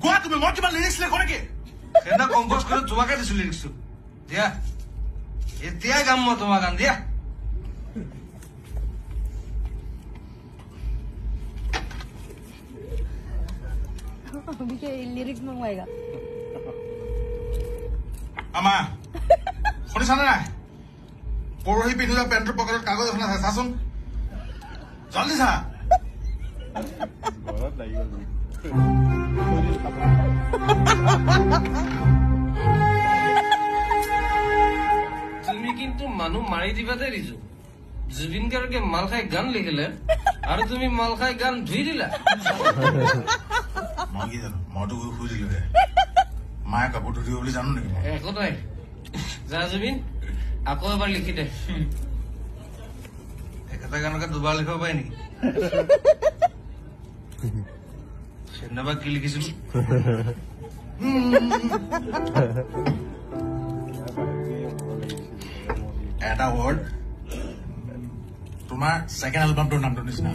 গোৱা তুমি মই কিমান লিৰিক্স লেখো নেকি সেইদিনা কম্পোজ কৰি তোমাকে দিছো লিৰিক্সটো দিয়া এতিয়াই গাম মই তোমাৰ গান দিয়া अभी के लिरिक्स मंगवाएगा আমা শুনিছানে নাই পৰহি পিন্ধি যোৱা পেণ্টৰ পকেটত কাগজ এখন আছে চাচোন জলদি চা ঘৰত লাগি গ'ল তুমি কিন্তু মানুহ মাৰি দিবাতে দিছো জুবিন গাৰ্গে মাল খাই গান লিখিলে আৰু তুমি মাল খাই গান ধুই দিলা মই কি জানো মইতো গৈ শুই দিলো মায়ে কাপোৰ ধুই দিব বুলি জানো নেকি একো নাই যা জুবিন আকৌ এবাৰ লিখি দে একেটা গানকে দুবাৰ লিখিব পাৰি নেকি সেইদিনাবা কি লিখিছিলো এটা ৱৰ্ড তোমাৰ ছেকেণ্ড এলবামটোৰ নামটোৰ নিচিনা